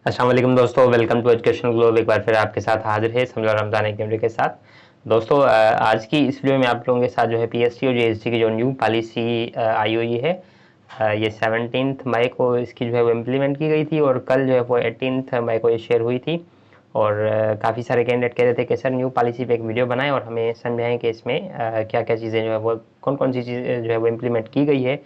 अस्सलाम वालेकुम दोस्तों, वेलकम टू एजुकेशन ग्लोब। एक बार फिर आपके साथ हाजिर है समझो रमज़ान एक वीडियो के साथ। दोस्तों आज की इस वीडियो में आप लोगों के साथ जो है पीएसटी और जीएसटी की जो न्यू पॉलिसी आई हुई है, ये 17 मई को इसकी जो है वो इम्प्लीमेंट की गई थी और कल जो है वो 18 मई को ये शेयर हुई थी। और काफ़ी सारे कैंडिडेट कह रहे थे कि सर न्यू पॉलिसी पे एक वीडियो बनाएं और हमें समझाएं कि इसमें क्या क्या चीज़ें जो है वो कौन कौन सी चीज़ें जो है वो इम्प्लीमेंट की गई है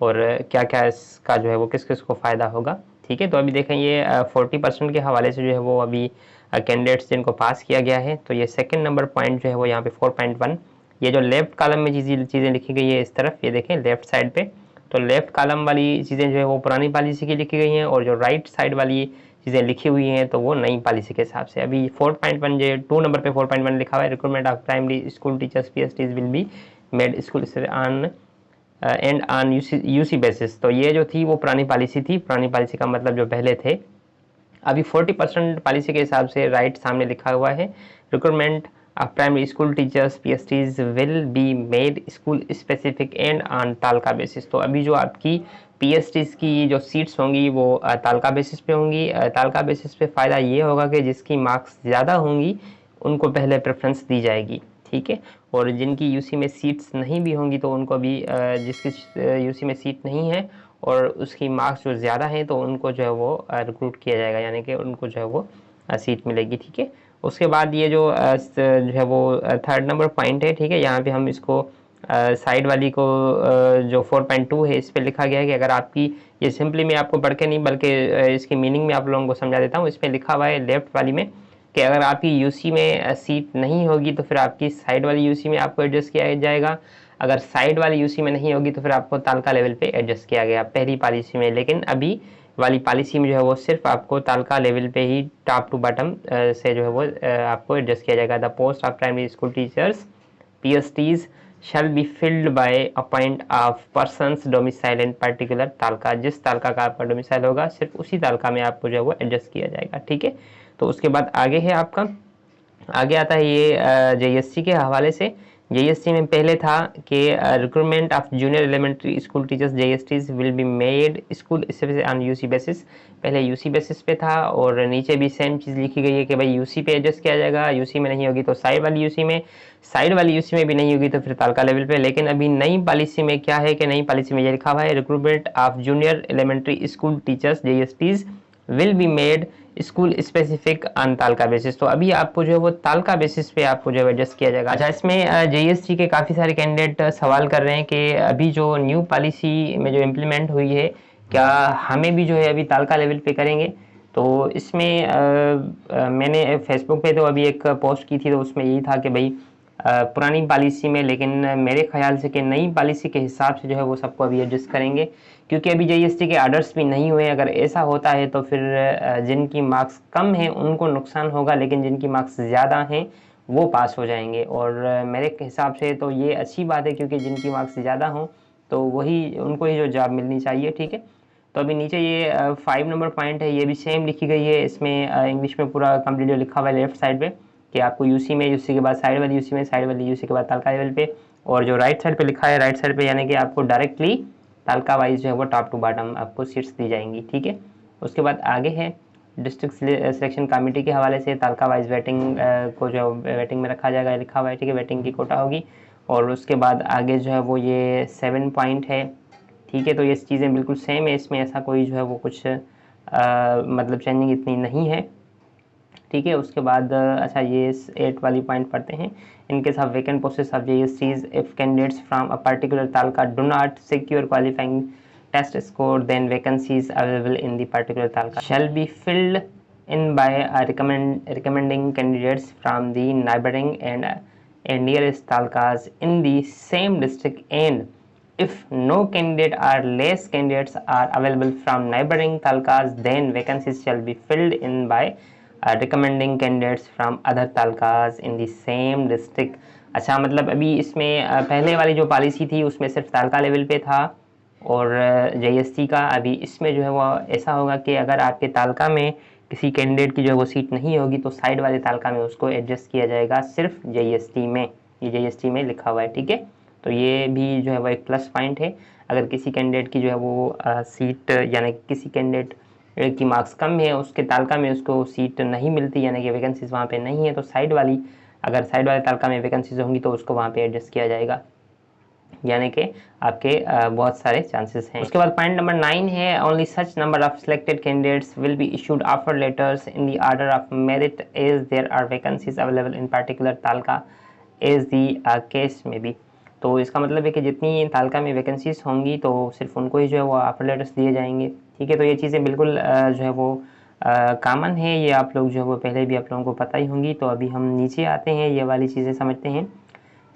और क्या क्या इसका जो है वो किस किस को फ़ायदा होगा। ठीक है, तो अभी देखें ये 40% के हवाले से जो है वो अभी कैंडिडेट्स जिनको पास किया गया है। तो ये सेकंड नंबर पॉइंट जो है वो यहाँ पे 4.1, ये जो लेफ्ट कॉलम में चीज़ें लिखी गई है इस तरफ, ये देखें लेफ्ट साइड पे, तो लेफ्ट कॉलम वाली चीज़ें जो है वो पुरानी पॉलिसी की लिखी गई हैं और जो राइट साइड वाली चीज़ें लिखी हुई हैं तो वो नई पॉलिसी के हिसाब से। अभी 4.1 जो 2 नंबर पे 4.1 लिखा हुआ है, recruitment of primary school teachers PSTs will be made school on and on UC basis. तो ये जो थी वो पुरानी पॉलिसी थी, पुरानी पॉलिसी का मतलब जो पहले थे। अभी 40% पॉलिसी के हिसाब से राइट सामने लिखा हुआ है, recruitment of primary school teachers PSTs will be made school specific and on taluka basis. तो अभी जो आपकी पीएसटीज की जो सीट्स होंगी वो तालका बेसिस पे होंगी। तालका बेसिस पे फ़ायदा ये होगा कि जिसकी मार्क्स ज़्यादा होंगी उनको पहले प्रेफरेंस दी जाएगी। ठीक है, और जिनकी यूसी में सीट्स नहीं भी होंगी तो उनको भी जिसकी यूसी में सीट नहीं है और उसकी मार्क्स जो ज़्यादा हैं तो उनको जो है वो रिक्रूट किया जाएगा, यानी कि उनको जो है वो सीट मिलेगी। ठीक है, उसके बाद ये जो है वो थर्ड नंबर पॉइंट है। ठीक है, यहाँ पे हम इसको साइड वाली को जो 4.2 है इस पर लिखा गया है कि अगर आपकी, ये सिंपली मैं आपको पढ़ के नहीं बल्कि इसकी मीनिंग में आप लोगों को समझा देता हूँ। इसमें लिखा हुआ है लेफ्ट वाली में कि अगर आपकी यूसी में सीट नहीं होगी तो फिर आपकी साइड वाली यूसी में आपको एडजस्ट किया जाएगा। अगर साइड वाली यूसी में नहीं होगी तो फिर आपको तालका लेवल पे एडजस्ट किया गया पहली पॉलिसी में, लेकिन अभी वाली पॉलिसी में जो है वो सिर्फ आपको तालका लेवल पे ही टॉप टू बॉटम से जो है वो आपको एडजस्ट किया जाएगा। The post of primary school teachers PSTs shall be filled by a point of persons domicile in particular taluka. जिस तालका का आपका डोमिसाइल होगा सिर्फ उसी तालका में आपको जो है वो एडजस्ट किया जाएगा। ठीक है, तो उसके बाद आगे है आपका, आगे आता है ये जेएससी के हवाले से। जेएससी में पहले था कि recruitment of junior elementary school teachers JSTs will be made school on UC basis. पहले यूसी बेसिस पे था और नीचे भी सेम चीज़ लिखी गई है कि भाई यूसी पे एडजस्ट किया जाएगा, यूसी में नहीं होगी तो साइड वाली यूसी में, साइड वाली यूसी में भी नहीं होगी तो फिर तालका लेवल पे। लेकिन अभी नई पॉलिसी में क्या है कि नई पॉलिसी में ये लिखा हुआ है recruitment of junior elementary school teachers JSTs will be made school specific on taluka basis. तो अभी आपको जो है वो तालका बेसिस पे आपको जो है एडजस्ट किया जाएगा। अच्छा, इसमें जेएसटी के काफ़ी सारे कैंडिडेट सवाल कर रहे हैं कि अभी जो न्यू पॉलिसी में जो इम्प्लीमेंट हुई है क्या हमें भी जो है अभी तालका लेवल पे करेंगे। तो इसमें मैंने फेसबुक पे तो अभी एक पोस्ट की थी तो उसमें यही था कि भाई पुरानी पॉलिसी में, लेकिन मेरे ख्याल से कि नई पॉलिसी के हिसाब से जो है वो सबको अभी एडजस्ट करेंगे, क्योंकि अभी जीएसटी के आर्डर्स भी नहीं हुए। अगर ऐसा होता है तो फिर जिनकी मार्क्स कम हैं उनको नुकसान होगा, लेकिन जिनकी मार्क्स ज़्यादा हैं वो पास हो जाएंगे। और मेरे हिसाब से तो ये अच्छी बात है, क्योंकि जिनकी मार्क्स ज़्यादा हों तो वही उनको ही जो जॉब मिलनी चाहिए। ठीक है, तो अभी नीचे ये 5 नंबर पॉइंट है, ये भी सेम लिखी गई है। इसमें इंग्लिश में पूरा कंप्लीट लिखा हुआ है लेफ्ट साइड पे कि आपको यूसी में, यूसी के बाद साइड वाली यूसी में, साइड वाली यूसी के बाद तालका लेवल पे, और जो राइट साइड पे लिखा है, राइट साइड पे यानी कि आपको डायरेक्टली तालका वाइज जो है वो टॉप टू बॉटम आपको सीट्स दी जाएंगी। ठीक है, उसके बाद आगे है डिस्ट्रिक्ट सिलेक्शन कमेटी के हवाले से तालका वाइज वेटिंग को जो वेटिंग में रखा जाएगा लिखा हुआ है। ठीक है, वेटिंग की कोटा होगी। और उसके बाद आगे जो है वो ये 7 पॉइंट है। ठीक है, तो ये चीज़ें बिल्कुल सेम है, इसमें ऐसा कोई जो है वो कुछ मतलब चेंजिंग इतनी नहीं है। ठीक है, उसके बाद अच्छा ये 8 वाली पॉइंट पढ़ते हैं। In case of vacant posts of JSTs if candidates from a particular taluka do not secure qualifying test score then vacancies available in the particular taluka shall be filled in by recommending candidates from the neighboring and nearest talkas in the same district, and if no candidate or less candidates are available from neighboring talkas then vacancies shall be filled in by recommending candidates from other talkas in the same district। अच्छा, मतलब अभी इसमें पहले वाली जो policy थी उसमें सिर्फ तालका लेवल पे था और जेएसटी का, अभी इसमें जो है वो ऐसा होगा कि अगर आपके तालका में किसी कैंडिडेट की जो है वो सीट नहीं होगी तो साइड वाले तालका में उसको एडजस्ट किया जाएगा सिर्फ जेएसटी में, ये जेएसटी में लिखा हुआ है। ठीक है, तो ये भी जो है वो एक प्लस पॉइंट है। अगर किसी कैंडिडेट की जो है वो सीट यानी किसी कैंडिडेट की मार्क्स कम है उसके तालका में उसको सीट नहीं मिलती, यानी कि वैकेंसीज वहाँ पे नहीं है, तो साइड वाली अगर साइड वाले तालका में वैकेंसीज होंगी तो उसको वहाँ पे एडजस्ट किया जाएगा, यानी कि आपके बहुत सारे चांसेस हैं। उसके बाद पॉइंट नंबर 9 है, only such number of selected candidates will be issued offer letters in the order of merit as there are vacancies available in particular taluka as the case में भी। तो इसका मतलब है कि जितनी तालका में वैकेंसीज होंगी तो सिर्फ उनको ही जो है वो ऑफर लेटर्स दिए जाएंगे, ठीक है। तो ये चीज़ें बिल्कुल जो है वो कॉमन है, ये आप लोग जो है वो पहले भी आप लोगों को पता ही होंगी। तो अभी हम नीचे आते हैं, ये वाली चीज़ें समझते हैं।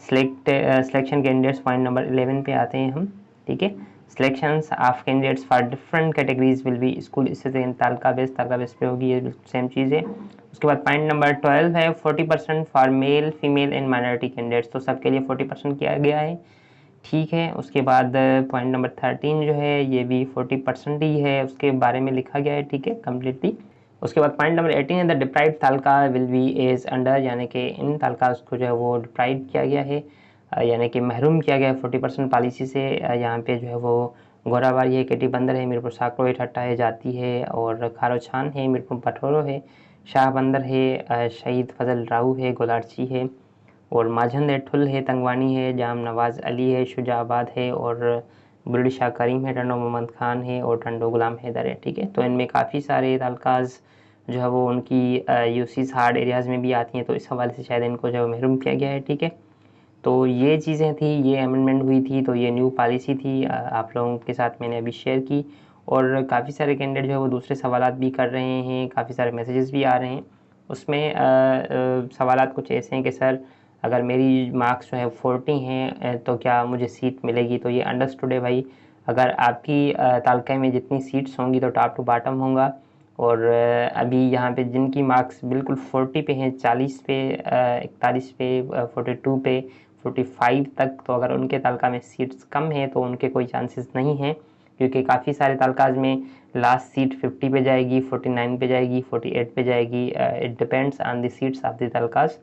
सिलेक्शन कैंडिडेट्स पॉइंट नंबर 11 पे आते हैं हम, ठीक है। Selections of candidates for different categories will be school, इससे तालका बेस पे होगी, ये बिल्कुल सेम चीज़ है। उसके बाद पॉइंट नंबर 12 है 40% for male female and minority candidates, तो सबके लिए 40% किया गया है, ठीक है। उसके बाद पॉइंट नंबर 13 जो है ये भी 40% ही है, उसके बारे में लिखा गया है, ठीक है, कम्प्लीटली। उसके बाद पॉइंट नंबर 18 है the deprived taluka will be as under, यानी कि इन तालकास को जो है वो डिप्राइव किया गया है, यानी कि महरूम किया गया है 40% पॉलिसी से। यहाँ पे जो है वो गोराबारी है, केटी बंदर है, मीरपुर साकरो है, ठट्टा है, जाती है, और खारो छान है, मीरपुर पठोरो है, शाह बंदर है, शहीद फजल राऊ है, गोलारची है, और माझंद है, ठुल है, तंगवानी है, जाम नवाज़ अली है, शुजाबाद है, और बुल्ली शाह करीम है, टंडो मोहम्मद खान है, और टंडो गुलाम हैदर है, ठीक है। तो इनमें काफ़ी सारे तालकाज जो है वो उनकी यूसीज हार्ड एरियाज़ में भी आती हैं, तो इस हवाले से शायद इनको जो है महरूम किया गया है, ठीक है। तो ये चीज़ें थी, ये अमेंडमेंट हुई थी, तो ये न्यू पॉलिसी थी, आप लोगों के साथ मैंने अभी शेयर की। और काफ़ी सारे कैंडिडेट जो है वो दूसरे सवालात भी कर रहे हैं, काफ़ी सारे मैसेजेस भी आ रहे हैं। उसमें सवालात कुछ ऐसे हैं कि सर अगर मेरी मार्क्स जो है 40 हैं तो क्या मुझे सीट मिलेगी, तो ये अंडरस्टूड है भाई। अगर आपकी तालका में जितनी सीट्स होंगी तो टॉप टू बॉटम होगा, और अभी यहाँ पे जिनकी मार्क्स बिल्कुल 40 पे हैं, 40 पे, 41 पे, 42 पे, 45 तक, तो अगर उनके तालका में सीट्स कम हैं तो उनके कोई चांसेस नहीं हैं, क्योंकि काफ़ी सारे तालकाज में लास्ट सीट 50 पे जाएगी, 49 पे जाएगी, 48 पे जाएगी, it depends on the seats of the talukas,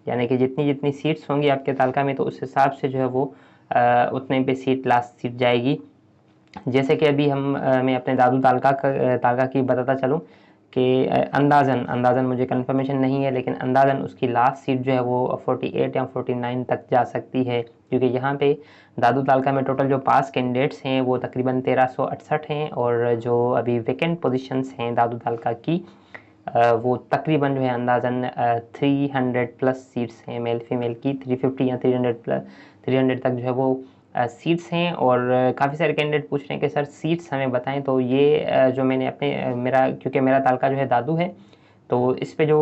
यानी कि जितनी जितनी सीट्स होंगी आपके तालका में तो उस हिसाब से जो है वो उतने पे सीट लास्ट सीट जाएगी। जैसे कि अभी मैं अपने दादू तालका की बताता चलूँ कि अंदाज़न मुझे कंफर्मेशन नहीं है, लेकिन अंदाज़न उसकी लास्ट सीट जो है वो 48 या 49 तक जा सकती है, क्योंकि यहाँ पे दादू तालका में टोटल जो पास कैंडिडेट्स हैं वो तकरीबन 1368 हैं, और जो अभी वैकेंट पोजीशंस हैं दादू तालका की वो तकरीबन जो है अंदाज़न 300 प्लस सीट्स हैं मेल फीमेल की, 350 या 300 तक जो है वो सीट्स हैं। और काफ़ी सारे कैंडिडेट पूछ रहे हैं कि सर सीट्स हमें बताएं, तो ये जो मैंने अपने क्योंकि मेरा तालका जो है दादू है, तो इस पे जो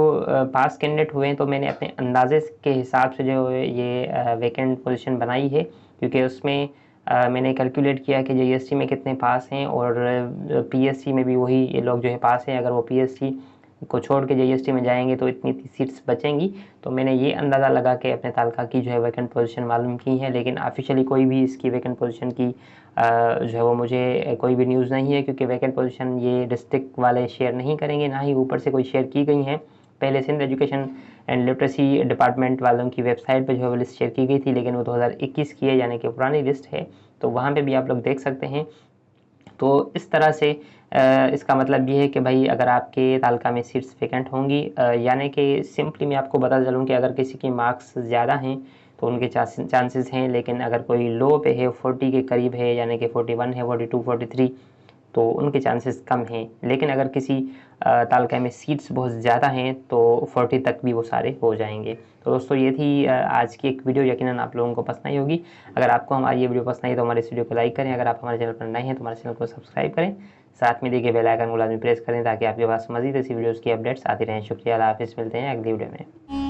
पास कैंडिडेट हुए हैं तो मैंने अपने अंदाजे के हिसाब से जो ये वैकेंट पोजीशन बनाई है, क्योंकि उसमें मैंने कैलकुलेट किया कि जीएसटी में कितने पास हैं, और पीएससी में भी वही ये लोग जो है पास हैं। अगर वो पीएससी को छोड़ के जीएसटी में जाएंगे तो इतनी सीट्स बचेंगी, तो मैंने ये अंदाज़ा लगा के अपने तालका की जो है वैकेंट पोजीशन मालूम की है। लेकिन ऑफिशियली कोई भी इसकी वैकेंट पोजीशन की जो है वो मुझे कोई भी न्यूज़ नहीं है, क्योंकि वैकेंट पोजीशन ये डिस्ट्रिक्ट वाले शेयर नहीं करेंगे, ना ही ऊपर से कोई शेयर की गई हैं। पहले Sindh education and literacy department वालों की वेबसाइट पर जो है वो लिस्ट शेयर की गई थी, लेकिन वो 2021 की है, यानी कि पुरानी लिस्ट है, तो वहाँ पे भी आप लोग देख सकते हैं। तो इस तरह से इसका मतलब ये है कि भाई अगर आपके तालका में सीट्स वैकेंट होंगी, यानी कि सिंपली मैं आपको बता चलूँ कि अगर किसी की मार्क्स ज़्यादा हैं तो उनके चांसेस हैं, लेकिन अगर कोई लो पे है, 40 के करीब है, यानी कि 41 है, 42, 43, तो उनके चांसेस कम हैं। लेकिन अगर किसी तालका में सीट्स बहुत ज़्यादा हैं तो 40 तक भी वो सारे हो जाएंगे। तो दोस्तों ये थी आज की एक वीडियो, यकीनन आप लोगों को पसंद आई होगी। अगर आपको हमारी ये वीडियो पसंद आई तो हमारे इस वीडियो को लाइक करें, अगर आप हमारे चैनल पर नए हैं तो हमारे चैनल को सब्सक्राइब करें, साथ में देखिए बेल आइकन को लाजमी प्रेस करें ताकि आपके पास मज़ीद ऐसी वीडियोज़ की अपडेट्स आती रहें। शुक्रिया, अल्लाह हाफिज़, मिलते हैं अगली वीडियो में।